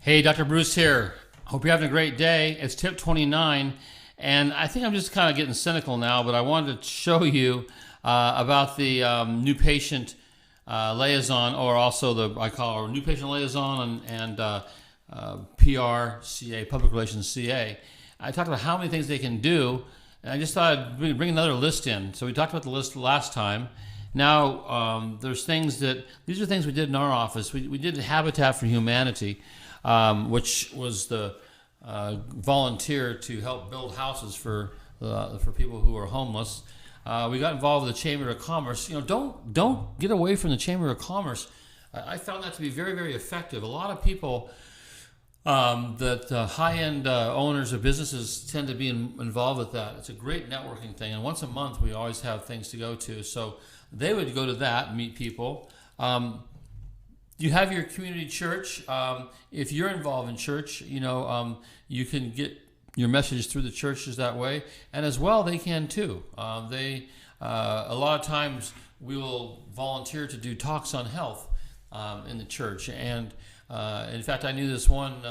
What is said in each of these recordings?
Hey, Dr. Bruce here. Hope you're having a great day. It's tip 29, and I think I'm just kind of getting cynical now, but I wanted to show you about the new patient liaison, or also I call it new patient liaison and PR, CA, public relations CA. I talked about how many things they can do, and I just thought I'd bring another list in. So we talked about the list last time. Now, these are things we did in our office. We did Habitat for Humanity, which was the volunteer to help build houses for people who are homeless. We got involved with the Chamber of Commerce. Don't get away from the Chamber of Commerce. I found that to be very, very effective. A lot of people high-end owners of businesses tend to be involved with that. It's a great networking thing, and once a month we always have things to go to. So they would go to that, meet people. You have your community church. If you're involved in church, you can get your message through the churches that way, and as well they can too. A lot of times we will volunteer to do talks on health in the church, and in fact, I knew this one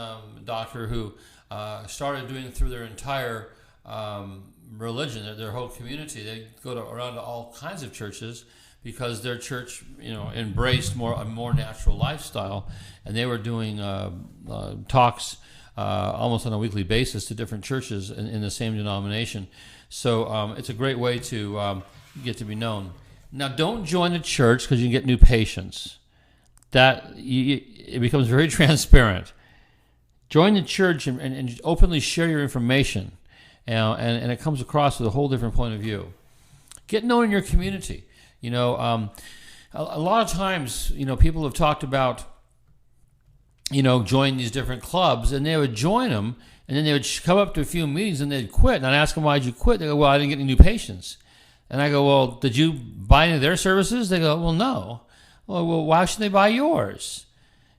doctor who started doing it through their entire religion, their whole community. They go around to all kinds of churches, because their church, embraced a more natural lifestyle, and they were doing talks almost on a weekly basis to different churches in the same denomination. So it's a great way to get to be known. Now, don't join a church because you can get new patients. It becomes very transparent. Join the church and openly share your information, and it comes across with a whole different point of view. Get known in your community. A lot of times, people have talked about, joining these different clubs, and they would join them, and then they would come up to a few meetings and they'd quit. And I'd ask them, why'd you quit? They go, well, I didn't get any new patients. And I go, well, did you buy any of their services? They go, well, no. Well, why should they buy yours?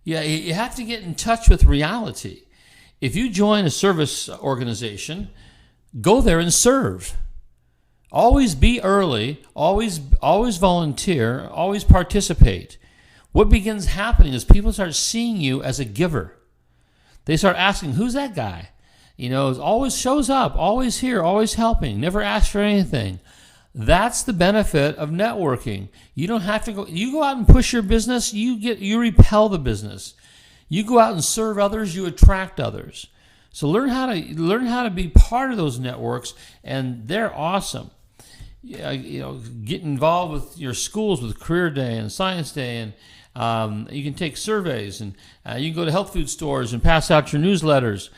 Yeah, you have to get in touch with reality. If you join a service organization, go there and serve. Always be early, always volunteer, always participate. What begins happening is people start seeing you as a giver. They start asking, who's that guy? Always shows up, always here, always helping, never asks for anything. That's the benefit of networking. You don't have to go. You go out and push your business, you repel the business. You go out and serve others, you attract others. So learn how to be part of those networks, and they're awesome. Get involved with your schools with Career Day and Science Day, and you can take surveys, and you can go to health food stores and pass out your newsletters.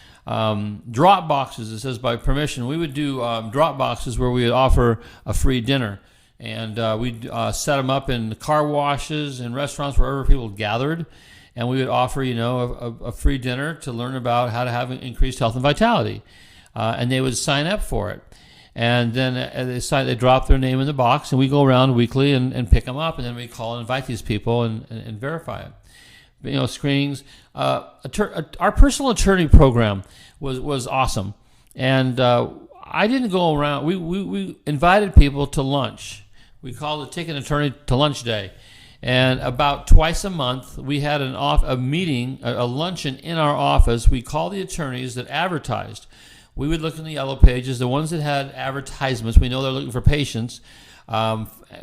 Drop boxes, it says by permission. We would do drop boxes where we would offer a free dinner, and we'd set them up in car washes and restaurants wherever people gathered, and we would offer a free dinner to learn about how to have increased health and vitality, and they would sign up for it. And then they drop their name in the box, and we go around weekly and pick them up, and then we call and invite these people and verify it. Screenings. Our personal attorney program was awesome, and I didn't go around. We invited people to lunch. We called it Take an Attorney to Lunch Day, and about twice a month we had a meeting, a luncheon in our office. We called the attorneys that advertised. We would look in the yellow pages, the ones that had advertisements. We know they're looking for patients.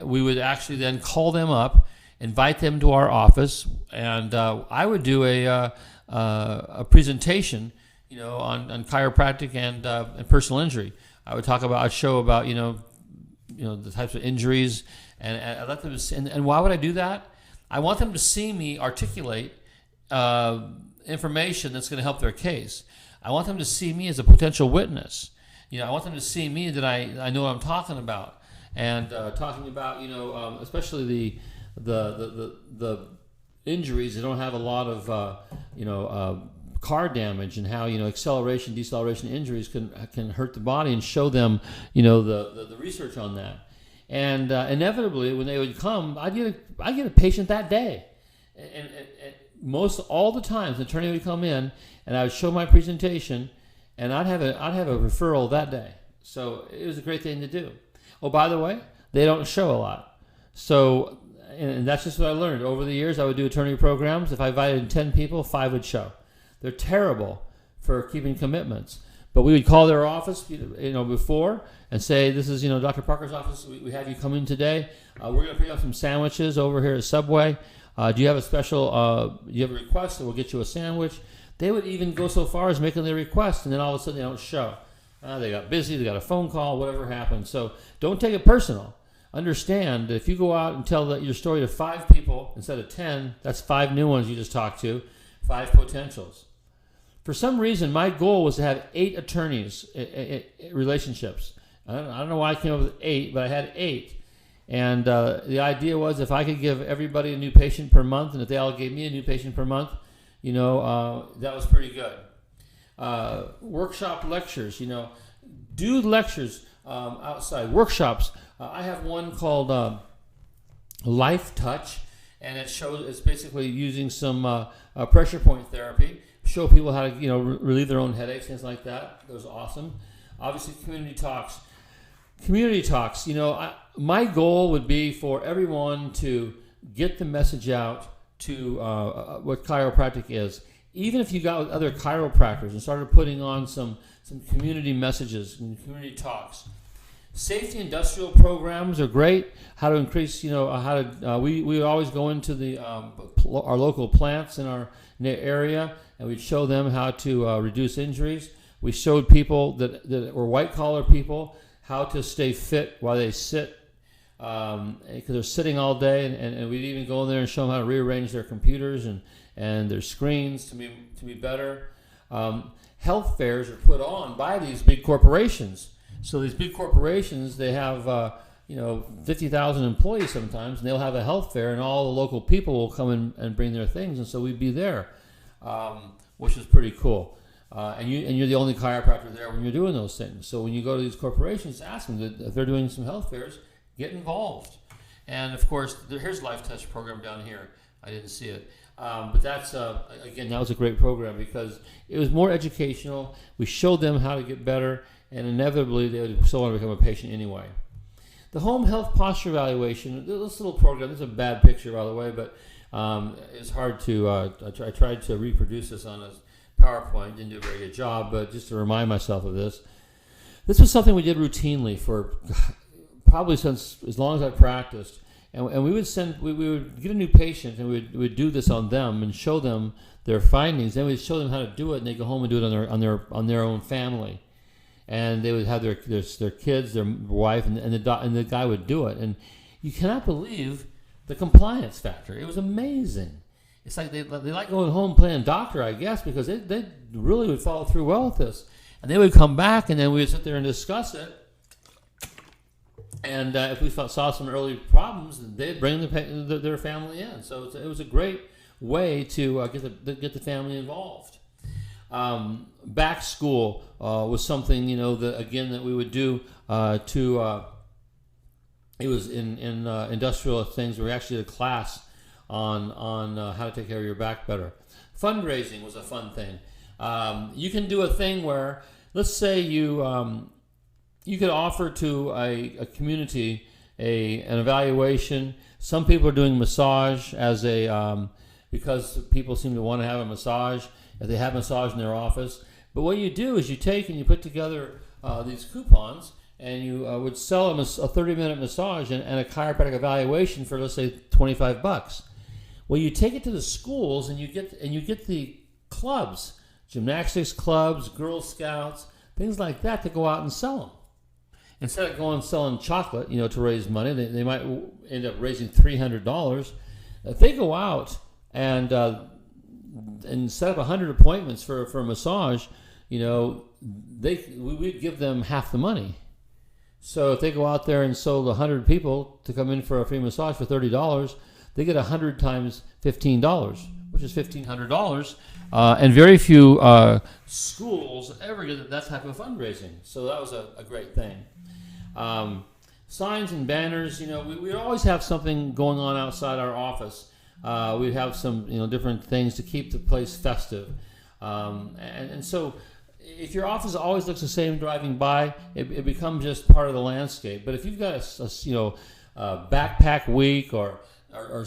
We would actually then call them up, invite them to our office, and I would do a presentation, on chiropractic and personal injury. I'd show about the types of injuries, and I let them. And why would I do that? I want them to see me articulate information that's going to help their case. I want them to see me as a potential witness. I want them to see me that I know what I'm talking about, and talking about especially the injuries that don't have a lot of car damage, and how acceleration, deceleration injuries can hurt the body, and show them the research on that. And inevitably, when they would come, I'd get a patient that day, and most all the times the attorney would come in, and I would show my presentation, and I'd have a referral that day. So it was a great thing to do. Oh, by the way, they don't show a lot. So, and that's just what I learned over the years. I would do attorney programs. If I invited 10 people, 5 would show. They're terrible for keeping commitments. But we would call their office, before and say, "This is, Dr. Parker's office. We have you come in today. We're going to pick up some sandwiches over here at Subway. Do you have a special? Do you have a request? We'll get you a sandwich." They would even go so far as making their request, and then all of a sudden they don't show. They got busy. They got a phone call. Whatever happened. So don't take it personal. Understand that if you go out and tell your story to 5 people instead of 10, that's 5 new ones you just talked to, 5 potentials. For some reason, my goal was to have 8 attorneys relationships. I don't know why I came up with 8, but I had 8. And the idea was if I could give everybody a new patient per month, and if they all gave me a new patient per month, that was pretty good. Workshop lectures, do lectures outside. Workshops. I have one called Life Touch, and it's basically using some pressure point therapy. Show people how to relieve their own headaches, things like that. That was awesome. Obviously, community talks. My goal would be for everyone to get the message out to what chiropractic is. Even if you got with other chiropractors and started putting on some community messages and community talks. Safety industrial programs are great. How to increase, we would always go into our local plants in our area, and we'd show them how to reduce injuries. We showed people that were white-collar people how to stay fit while they sit, because they're sitting all day, and we'd even go in there and show them how to rearrange their computers and their screens to be better. Health fairs are put on by these big corporations. So these big corporations, they have 50,000 employees sometimes, and they'll have a health fair, and all the local people will come in and bring their things, and so we'd be there, which is pretty cool. And you're the only chiropractor there when you're doing those things. So when you go to these corporations, ask them if they're doing some health fairs, get involved. And of course, here's Life Touch program down here. I didn't see it. But that's, again, that was a great program because it was more educational. We showed them how to get better, and inevitably they would still want to become a patient anyway. The home health posture evaluation, this little program, this is a bad picture, by the way, but it's hard to, I tried to reproduce this on a PowerPoint, didn't do a very good job, but just to remind myself of this. This was something we did routinely for probably since as long as I practiced. And we would get a new patient, and we would do this on them and show them their findings. Then we'd show them how to do it, and they go home and do it on their own family. And they would have their kids, their wife, and the guy would do it. And you cannot believe the compliance factor. It was amazing. It's like they like going home playing doctor, I guess, because they really would follow through well with this. And they would come back, and then we would sit there and discuss it. And if we saw some early problems, they'd bring their family in. So it was a great way to get the family involved. Back school was something that we would do it was in industrial things. We actually did a class on how to take care of your back better. Fundraising was a fun thing. You can do a thing where, let's say you could offer to a community an evaluation. Some people are doing massage as because people seem to want to have a massage. If they have massage in their office. But what you do is you take and you put together these coupons, and you would sell them a 30-minute massage and a chiropractic evaluation for, let's say, $25. Well, you take it to the schools, and you get the clubs, gymnastics clubs, Girl Scouts, things like that, to go out and sell them. Instead of going and selling chocolate, to raise money, they might end up raising $300. If they go out and set up 100 appointments for a massage, we'd give them half the money. So if they go out there and sold 100 people to come in for a free massage for $30, they get 100 times $15, which is $1,500. And very few schools ever get that type of fundraising. So that was a great thing. Signs and banners, we always have something going on outside our office. We have some, different things to keep the place festive. And so if your office always looks the same driving by, it becomes just part of the landscape. But if you've got a backpack week or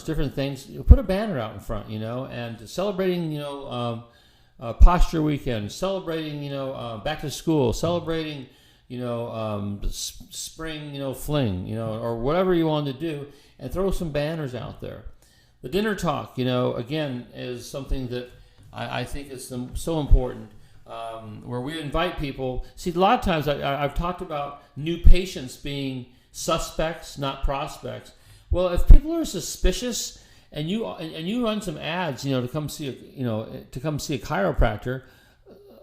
different things, put a banner out in front, and celebrating, posture weekend, celebrating, back to school, celebrating, spring, fling, or whatever you want to do, and throw some banners out there. The dinner talk, again, is something that I think is so important, where we invite people. See, a lot of times I've talked about new patients being suspects, not prospects. Well, if people are suspicious and you run some ads, to come see a chiropractor,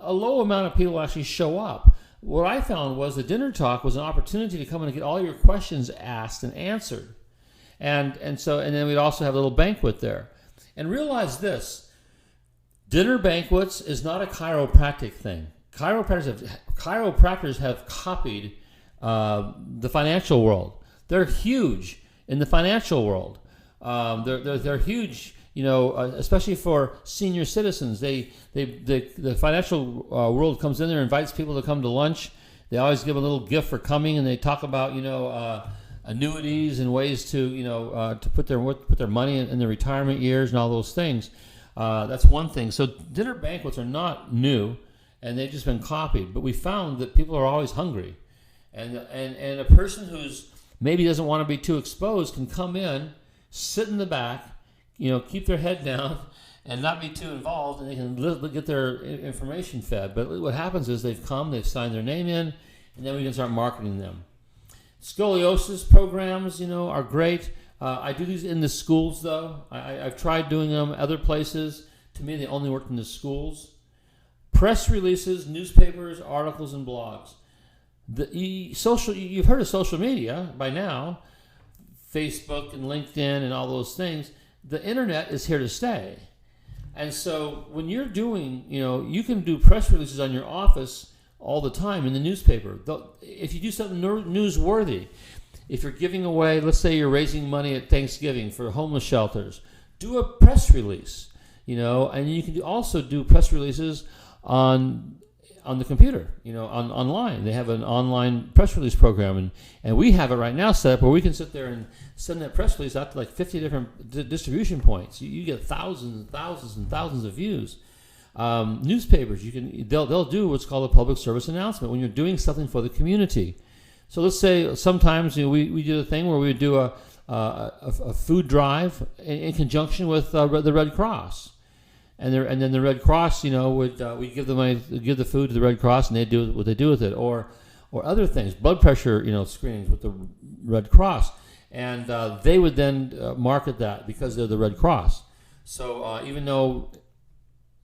a low amount of people actually show up. What I found was the dinner talk was an opportunity to come in and get all your questions asked and answered. And then we'd also have a little banquet there. And realize this, dinner banquets is not a chiropractic thing. Chiropractors have copied the financial world. They're huge in the financial world. They're huge, especially for senior citizens. The financial world comes in there, invites people to come to lunch. They always give a little gift for coming, and they talk about annuities and ways to put their money in their retirement years and all those things. That's one thing. So dinner banquets are not new, and they've just been copied. But we found that people are always hungry, and a person who's maybe doesn't want to be too exposed can come in, sit in the back, keep their head down and not be too involved, and they can get their information fed. But what happens is they've signed their name in, and then we can start marketing them. Scoliosis programs, are great. I do these in the schools, though. I've tried doing them other places. To me, they only work in the schools. Press releases, newspapers, articles, and blogs. You've heard of social media by now, Facebook and LinkedIn and all those things. The internet is here to stay. And so when you're doing, you can do press releases on your office all the time in the newspaper. If you do something newsworthy, if you're giving away, let's say you're raising money at Thanksgiving for homeless shelters, do a press release, and you can also do press releases on the computer, online. They have an online press release program, and we have it right now set up where we can sit there and send that press release out to like 50 different distribution points. You get thousands and thousands and thousands of views. Newspapers, they'll do what's called a public service announcement when you're doing something for the community. So let's say sometimes we do a thing where we would do a food drive in conjunction with the Red Cross. And then the Red Cross, would we give the food to the Red Cross, and they do what they do with it, or other things, blood pressure, screenings with the Red Cross, and they would then market that because they're the Red Cross. So even though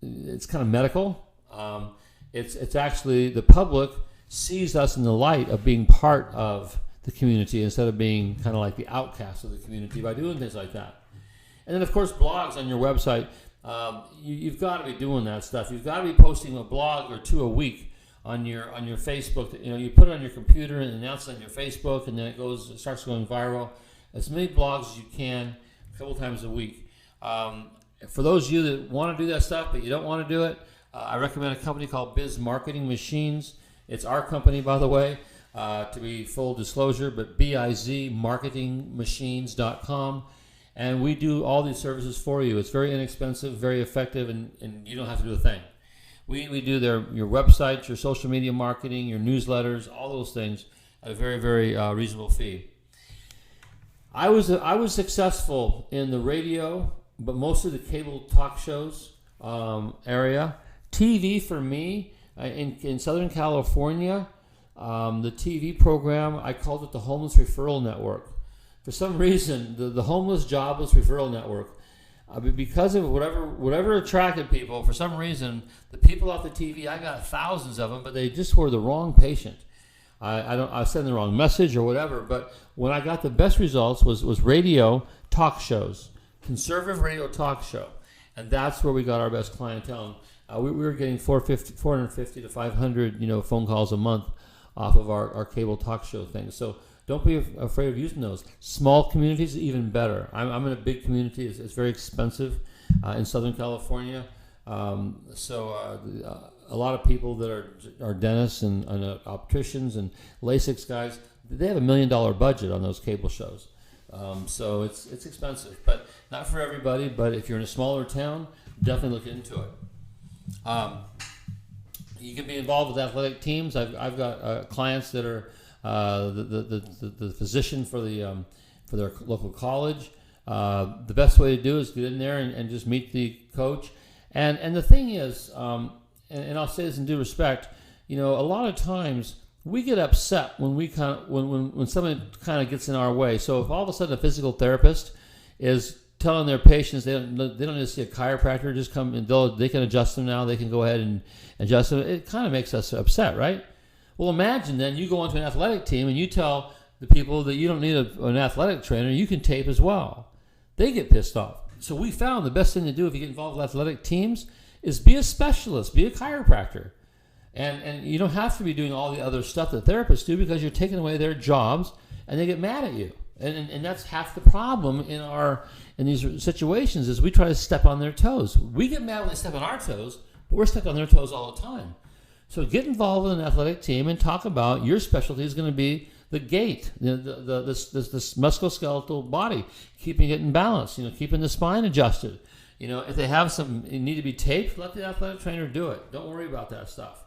it's kind of medical, it's actually the public sees us in the light of being part of the community instead of being kind of like the outcast of the community by doing things like that. And then of course blogs on your website. You've got to be doing that stuff. You've got to be posting a blog or two a week on your Facebook. You put it on your computer and announce it on your Facebook, and then it starts going viral. As many blogs as you can, a couple times a week. For those of you that want to do that stuff but you don't want to do it, I recommend a company called Biz Marketing Machines. It's our company, by the way, to be full disclosure, but bizmarketingmachines.com. And we do all these services for you. It's very inexpensive, very effective, and you don't have to do a thing. We do your websites, your social media marketing, your newsletters, all those things at a very, very reasonable fee. I was successful in the radio, but mostly the cable talk shows area. TV for me, in Southern California, the TV program, I called it the Homeless Referral Network. For some reason, the Homeless Jobless Referral Network, because of whatever attracted people, for some reason, the people off the TV, I got thousands of them, but they just were the wrong patient. I was sending the wrong message or whatever, but when I got the best results was radio talk shows, conservative radio talk show, and that's where we got our best clientele. We were getting 450 to 500 phone calls a month off of our cable talk show thing. So don't be afraid of using those. Small communities, even better. I'm in a big community. It's very expensive in Southern California. So a lot of people that are dentists and opticians and LASIK guys, they have $1 million budget on those cable shows. So it's expensive, but not for everybody. But if you're in a smaller town, definitely look into it. You can be involved with athletic teams. I've got clients that are the physician for their local college. The best way to do is get in there and just meet the coach. And the thing is, and I'll say this in due respect, a lot of times we get upset when when someone kind of gets in our way. So if all of a sudden a physical therapist is telling their patients they don't need to see a chiropractor, just come and they can adjust them now. They can go ahead and adjust them. It kind of makes us upset, right? Well, imagine then you go onto an athletic team and you tell the people that you don't need an athletic trainer. You can tape as well. They get pissed off. So we found the best thing to do if you get involved with athletic teams is be a specialist, be a chiropractor. And you don't have to be doing all the other stuff that therapists do because you're taking away their jobs and they get mad at you. And that's half the problem in these situations is we try to step on their toes. We get mad when they step on our toes, but we're stuck on their toes all the time. So get involved with an athletic team and talk about your specialty is going to be the gait, this musculoskeletal body, keeping it in balance, keeping the spine adjusted. If they have need to be taped, let the athletic trainer do it. Don't worry about that stuff.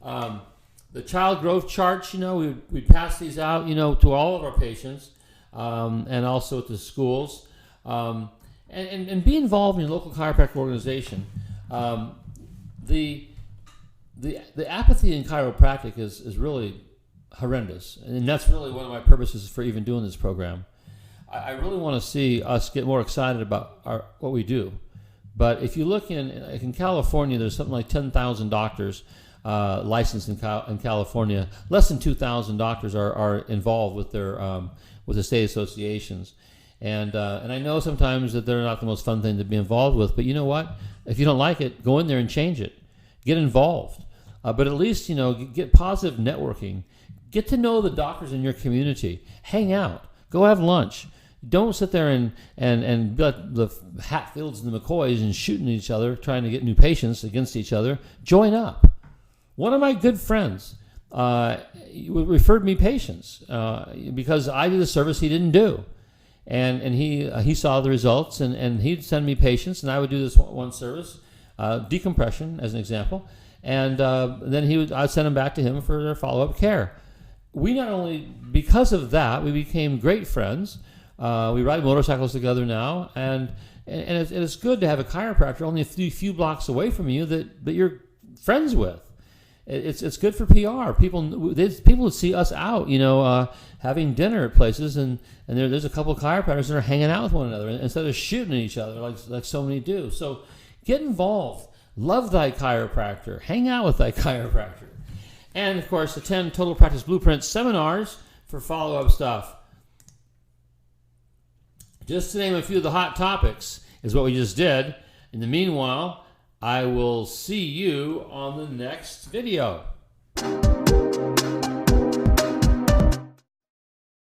The child growth charts, we pass these out, to all of our patients, and also at the schools. And be involved in your local chiropractic organization. The apathy in chiropractic is really horrendous, and that's really one of my purposes for even doing this program. I really want to see us get more excited about what we do. But if you look in California, there's something like 10,000 doctors licensed in California. Less than 2,000 doctors are involved with the state associations. And I know sometimes that they're not the most fun thing to be involved with, but you know what? If you don't like it, go in there and change it. Get involved. But at least, get positive networking. Get to know the doctors in your community. Hang out. Go have lunch. Don't sit there and be like the Hatfields and the McCoys and shooting each other, trying to get new patients against each other. Join up. One of my good friends referred me patients because I did a service he didn't do. And he saw the results, and he'd send me patients, and I would do this one service, decompression as an example, and then I'd send them back to him for their follow-up care. We not only, because of that, we became great friends. We ride motorcycles together now, and it's good to have a chiropractor only a few blocks away from you that you're friends with. It's good for PR. People would see us out, having dinner at places, and there's a couple of chiropractors that are hanging out with one another instead of shooting at each other like so many do. So get involved. Love thy chiropractor. Hang out with thy chiropractor. And, of course, attend Total Practice Blueprint seminars for follow-up stuff. Just to name a few of the hot topics is what we just did. In the meanwhile, I will see you on the next video.